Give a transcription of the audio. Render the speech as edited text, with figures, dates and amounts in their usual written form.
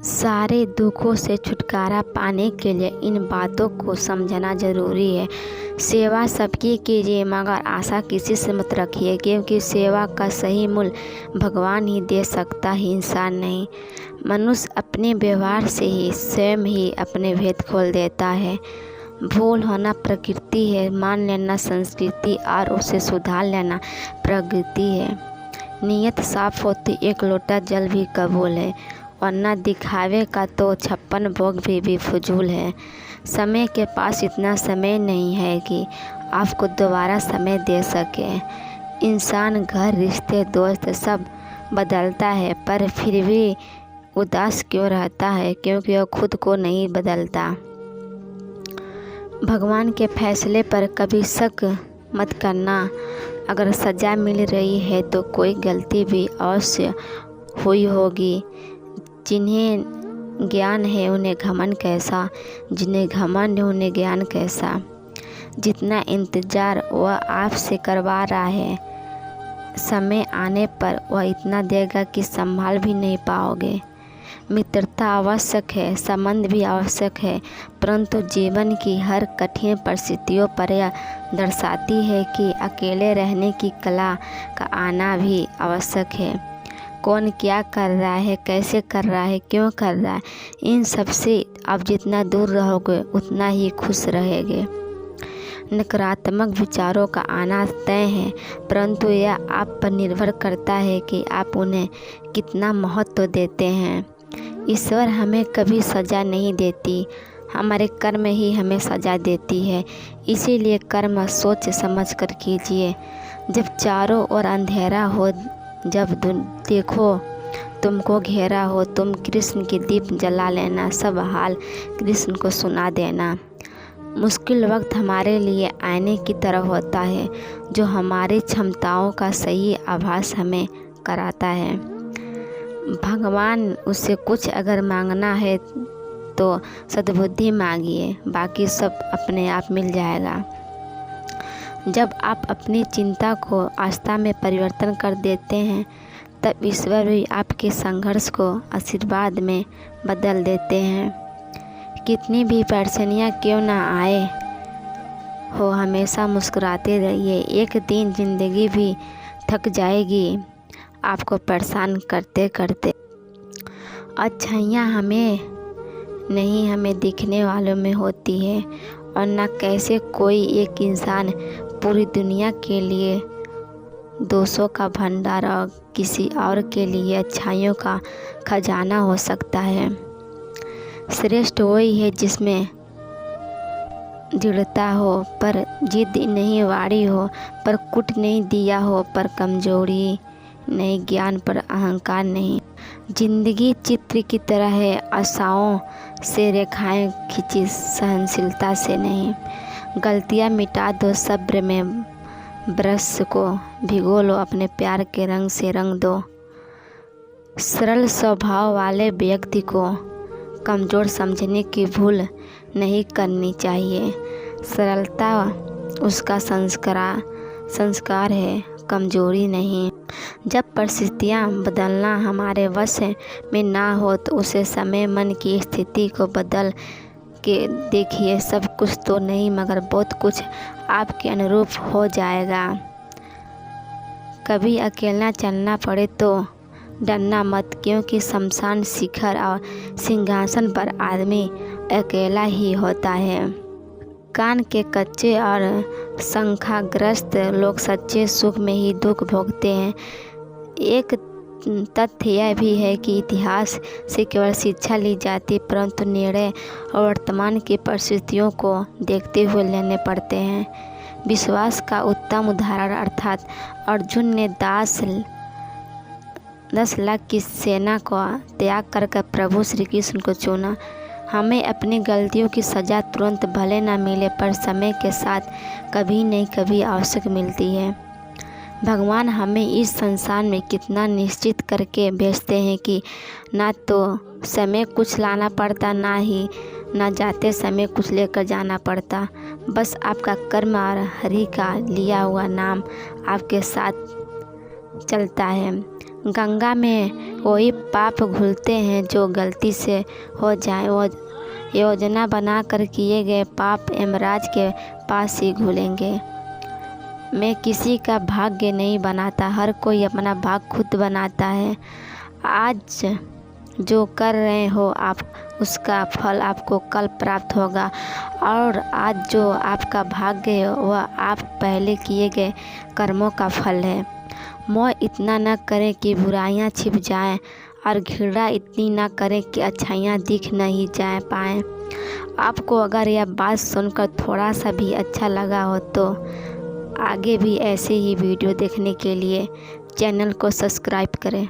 सारे दुखों से छुटकारा पाने के लिए इन बातों को समझना ज़रूरी है। सेवा सबकी कीजिए, मगर आशा किसी से मत रखिए, क्योंकि सेवा का सही मूल्य भगवान ही दे सकता है, इंसान नहीं। मनुष्य अपने व्यवहार से ही स्वयं ही अपने भेद खोल देता है। भूल होना प्रकृति है, मान लेना संस्कृति और उसे सुधार लेना प्रगति है। नीयत साफ होती एक लोटा जल भी कबूल है, वरना दिखावे का तो 56 भोग भी फजूल है। समय के पास इतना समय नहीं है कि आपको दोबारा समय दे सके। इंसान, घर, रिश्ते, दोस्त सब बदलता है, पर फिर भी उदास क्यों रहता है? क्योंकि वह खुद को नहीं बदलता। भगवान के फैसले पर कभी शक मत करना। अगर सज़ा मिल रही है तो कोई गलती भी अवश्य हुई होगी। जिन्हें ज्ञान है उन्हें घमंड कैसा, जिन्हें घमंड है उन्हें ज्ञान कैसा। जितना इंतज़ार वह आपसे करवा रहा है, समय आने पर वह इतना देगा कि संभाल भी नहीं पाओगे। मित्रता आवश्यक है, संबंध भी आवश्यक है, परंतु जीवन की हर कठिन परिस्थितियों पर यह दर्शाती है कि अकेले रहने की कला का आना भी आवश्यक है। कौन क्या कर रहा है, कैसे कर रहा है, क्यों कर रहा है, इन सब से आप जितना दूर रहोगे उतना ही खुश रहेंगे। नकारात्मक विचारों का आना तय है, परंतु यह आप पर निर्भर करता है कि आप उन्हें कितना महत्व देते हैं। ईश्वर हमें कभी सज़ा नहीं देती, हमारे कर्म ही हमें सज़ा देती है। इसीलिए कर्म सोच समझ कर कीजिए। जब चारों ओर अंधेरा हो, जब देखो तुमको घेरा हो, तुम कृष्ण की दीप जला लेना, सब हाल कृष्ण को सुना देना। मुश्किल वक्त हमारे लिए आईने की तरह होता है, जो हमारी क्षमताओं का सही आभास हमें कराता है। भगवान उससे कुछ अगर मांगना है तो सद्बुद्धि मांगिए, बाकी सब अपने आप मिल जाएगा। जब आप अपनी चिंता को आस्था में परिवर्तन कर देते हैं, तब ईश्वर भी आपके संघर्ष को आशीर्वाद में बदल देते हैं। कितनी भी परेशानियां क्यों ना आए हो, हमेशा मुस्कुराते रहिए। एक दिन ज़िंदगी भी थक जाएगी आपको परेशान करते करते। अच्छाइयाँ हमें नहीं, हमें दिखने वालों में होती है, और न कैसे कोई एक इंसान पूरी दुनिया के लिए दोषों का भंडार और किसी और के लिए अच्छाइयों का खजाना हो सकता है। श्रेष्ठ वही है जिसमें दृढ़ता हो, पर जिद नहीं वाड़ी हो, पर कुट नहीं दिया हो, पर कमजोरी नहीं, ज्ञान पर अहंकार नहीं। जिंदगी चित्र की तरह है, आशाओं से रेखाएं खींची, सहनशीलता से नहीं। गलतियां मिटा दो, सब्र में ब्रश को भिगो लो, अपने प्यार के रंग से रंग दो। सरल स्वभाव वाले व्यक्ति को कमज़ोर समझने की भूल नहीं करनी चाहिए। सरलता उसका संस्कार है, कमजोरी नहीं। जब परिस्थितियाँ बदलना हमारे वश में ना हो, तो उसे समय मन की स्थिति को बदल के देखिए। सब कुछ तो नहीं, मगर बहुत कुछ आपके अनुरूप हो जाएगा। कभी अकेला चलना पड़े तो डरना मत, क्योंकि शमशान, शिखर और सिंहासन पर आदमी अकेला ही होता है। कान के कच्चे और शंकाग्रस्त लोग सच्चे सुख में ही दुख भोगते हैं। एक तथ्य यह भी है कि इतिहास से केवल शिक्षा ली जाती, परंतु निर्णय और वर्तमान की परिस्थितियों को देखते हुए लेने पड़ते हैं। विश्वास का उत्तम उदाहरण अर्थात अर्जुन ने 10 लाख की सेना को त्याग कर प्रभु श्री कृष्ण को चुना। हमें अपनी गलतियों की सज़ा तुरंत भले ना मिले, पर समय के साथ कभी नहीं कभी आवश्यक मिलती है। भगवान हमें इस संसार में कितना निश्चित करके भेजते हैं कि ना तो समय कुछ लाना पड़ता, ना जाते समय कुछ लेकर जाना पड़ता। बस आपका कर्म और हरि का लिया हुआ नाम आपके साथ चलता है। गंगा में वही पाप घुलते हैं जो गलती से हो जाए। वो योजना बनाकर किए गए पाप यमराज के पास ही घुलेंगे। मैं किसी का भाग्य नहीं बनाता, हर कोई अपना भाग्य खुद बनाता है। आज जो कर रहे हो आप, उसका फल आपको कल प्राप्त होगा। और आज जो आपका भाग्य है वह आप पहले किए गए कर्मों का फल है। मोह इतना न करें कि बुराइयां छिप जाएं, और घृणा इतनी न करें कि अच्छाइयाँ दिख नहीं जा पाएँ। आपको अगर यह बात सुनकर थोड़ा सा भी अच्छा लगा हो तो आगे भी ऐसे ही वीडियो देखने के लिए चैनल को सब्सक्राइब करें।